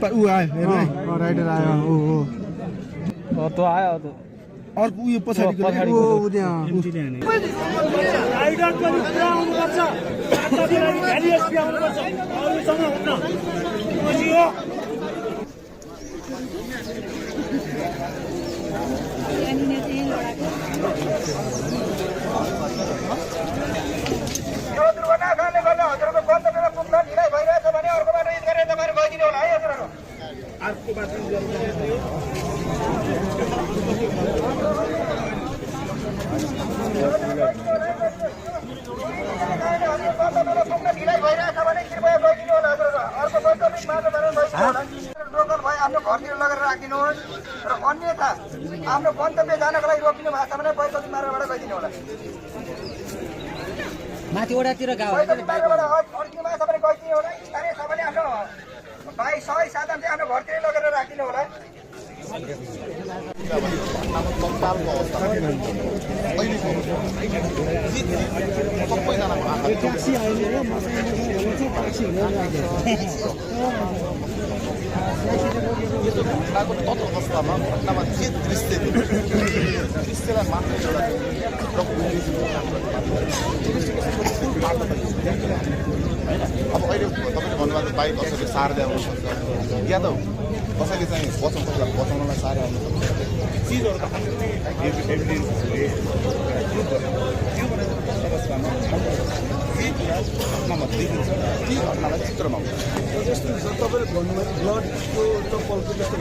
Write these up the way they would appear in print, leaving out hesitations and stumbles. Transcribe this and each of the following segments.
ऊ आयो हेर्नु है राइडर आयो हो त आयो त अर्को उयो पछाडि राइडर पनि पुरा आउनुपर्छ एसपी आउनुपर्छ अरूसँग हुन्न यो दुर्घटना कारणले गर्दा हजुरको गन्तव्यमा पुग्न ढिलाइ भइरहेछ भने अर्को बाटो युज गरेर तपाईँहरू गइदिनु होला है हजुरहरू अर्को बाटो पुग्न ढिलाइ भइरहेछ भने कृपया गइदिनु होला हजुरहरू अर्को वैकल्पिक बाटो लोकल भए आफ्नो घरतिर लगेर राखिदिनुहोस् र अन्यथा आफ्नो गन्तव्य जानका लागि रोकिनु भएको छ भने वैकल्पिक मार्गबाट गइदिनु होला माथि ओडातिर गाउँ अड्किनु भएको छ भने गइदिनु होला स्थानीय छ भने आफ्नो भाइ सही साधन चाहिँ आफ्नो घरतिर लगेर राखिदिनु होला यस्तो घटनाको तत्त्व अवस्थामा घटनामा जे दृश्य दृश्यलाई मात्र एउटा अब अहिले तपाईँले भन्नुभएको बाइक कसैले सार्दै आउनुपर्छ या त कसैले चाहिँ कसैलाई बचाउनलाई साह्रै आउनुपर्छ चिजहरू त घटनामा देखिन्छ ती घटनालाई चित्रमा आउँछ जस्तो तपाईँले भन्नुभयो ब्लडको चप्पलको जस्तो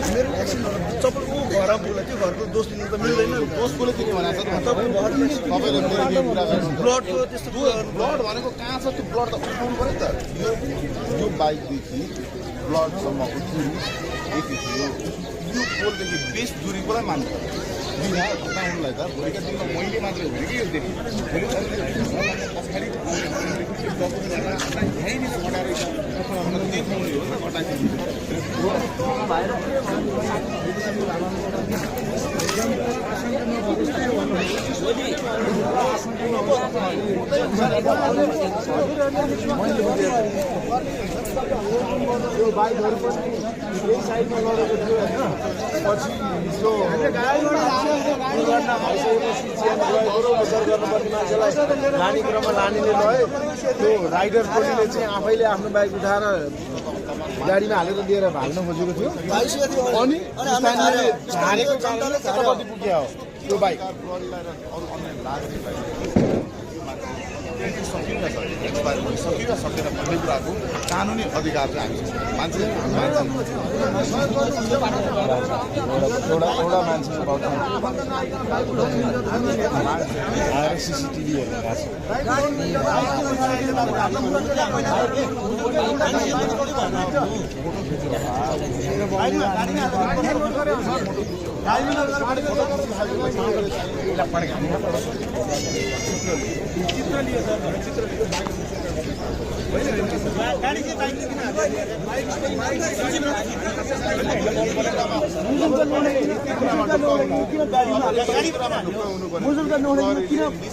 मेरो एक्सिडेन्ट चप्पलको घर बोला त्यो घरको दोष लिनु त मिल्दैन दोष कसले दिने भनेको छ तपाईँले कुरा गर्नु ब्लडको त्यस्तो ब्लड भनेको कहाँ छ त्यो ब्लड त उठाउनु पऱ्यो नि त यो बाइकदेखि ब्लडसम्मको दुरी यति थियो यो पोलदेखि बेस दुरीकोलाई मान्छ बिना उठाउनुलाई त भोलिका दिनमा मैले मात्रै हुने कि यो देखि पछाडि देखाउने हो यो बाइकहरू पनि यही साइडमा लडेको थियो होइन पछि यसो दुर्घटना भइसकेपछि चेन्ज गएको बचार गर्नुपर्ने मान्छेलाई लाने क्रममा लानेले लयो त्यो राइडर टोलीले चाहिँ आफैले आफ्नो बाइक उठाएर गाडीमा हालेर लिएर भाग्न खोजेको थियो अनि स्थानीयले झारेको कारणले झारपट्टि पुग्यो हो त्यो बाइक सकिन सकेर भन्ने कुराको कानुनी अधिकार चाहिँ हामी एउटा मान्छे आएर सिसिटिभी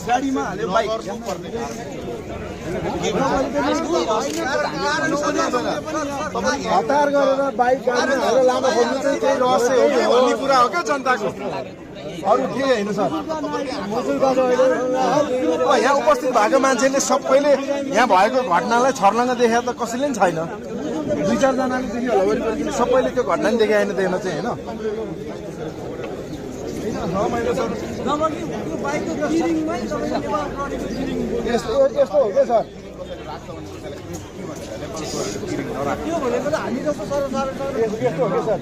गाडीमा हाल्यो बाइक हतार गरेर बाइक गाडीमा हालेर लामो खोज्नु चाहिँ केही रहस्य हो भन्ने कुरा हो क्या जनताको अरू के होइन सर यहाँ उपस्थित भएको मान्छेले सबैले यहाँ भएको घटनालाई छर्लङ्ग देखेर त कसैले पनि छैन दुई चारजनाले देख्यो होला वरिपरि सबैले त्यो घटना नि देखाएन देख्न चाहिँ होइन यस्तो हो क्या सर त्यो भनेको त हामी जस्तो यस्तो हो क्या सर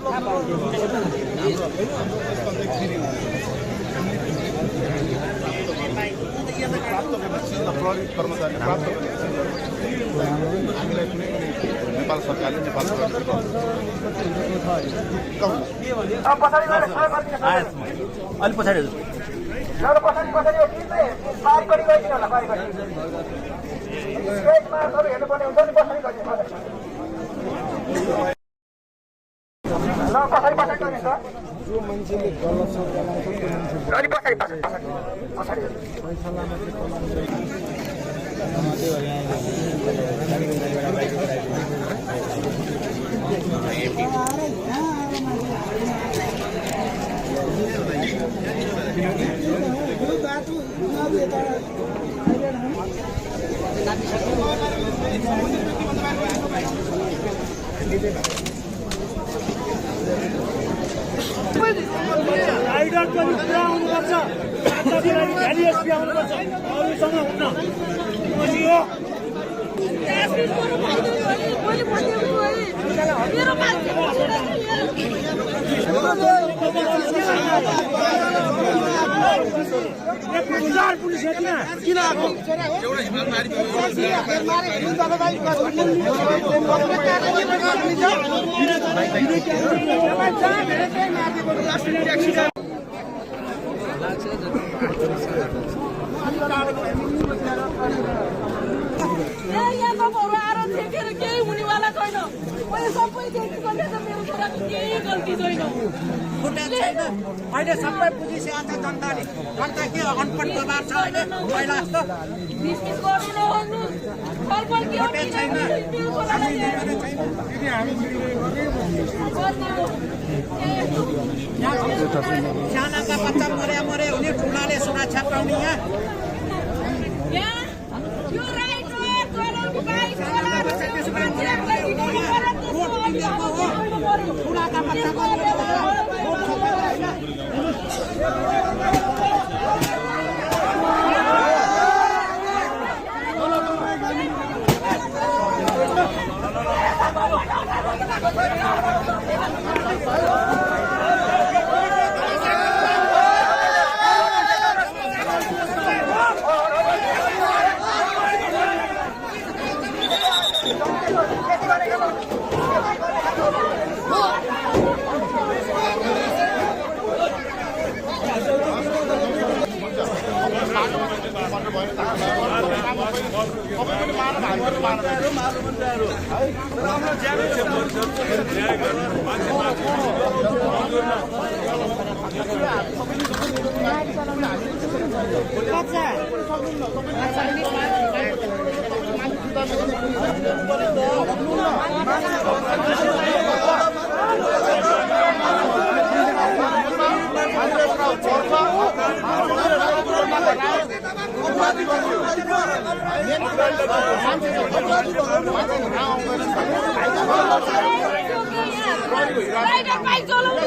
प्रहरी कर्मचारी प्राप्त हामीलाई कुनै नेपाल सरकारले नेपाल अलि पछाडि जो मान्छेले गलत छ राइडर पनि पुरा आउनुपर्छ भ्यालिएसपी आउनुपर्छ अरूसँग हुन्न पछि हो पुलिस किन आएको यहाँ तपाईँहरू आएर देखेर केही हुनेवाला छैन मैले सबै देखि गरेर मेरो छोराको केही गल्ती छैन फुटेज छैन अहिले सबै बुझिसकेको छ जनताले जनता के अनपढ दबार छ अहिले पहिला जस्तो डिसमिस गर्नु नहुनु छलफल के हो फुटेज छैन मेरो छोरालाई सानाका बच्चा मरे हुने ठुलाले सुरक्षा पाउने यहाँ यो राइट हो करोडको बाइक चलाएर मान्छेहरूलाई ठुलाका बच्चा राइडर बाइक चलाउनु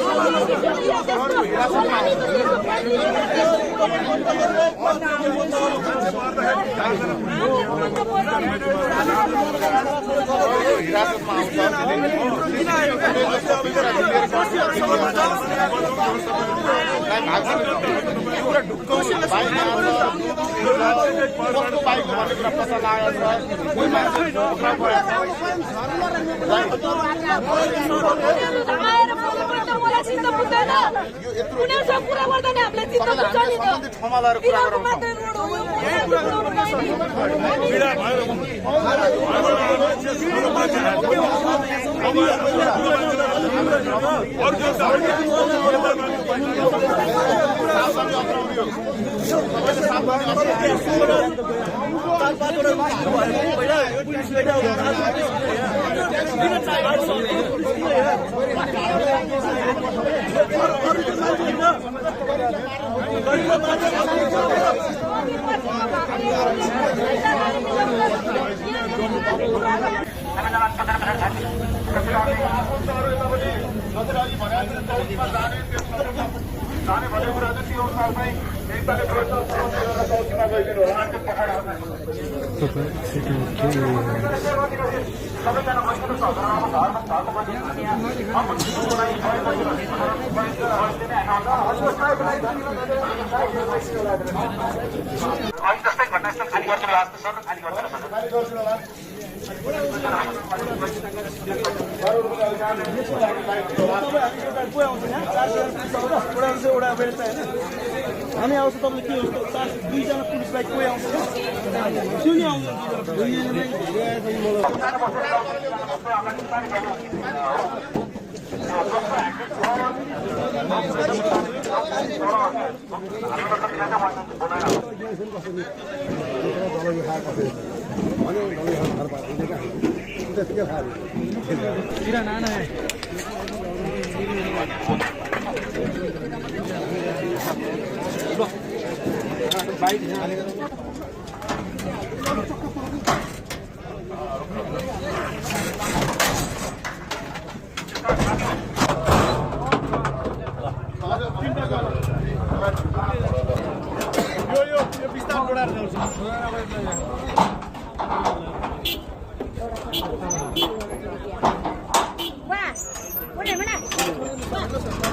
आएर बोल्नुपर्छ मलाई चित्त बुझ्दैन उनीहरूसँग कुरा गर्दा नि हामीलाई चित्त बुझ्छ नि त तिनीहरूको मात्रै रोड हो हामी आउँछ तपाईँले के हुन्छ 2जना पुलिस बाइक कोही आउँछ त्यो नि आउँदैन किरा नाना है यो बिस्तार जोडाएर ल्याउँछु Wah, boleh mana?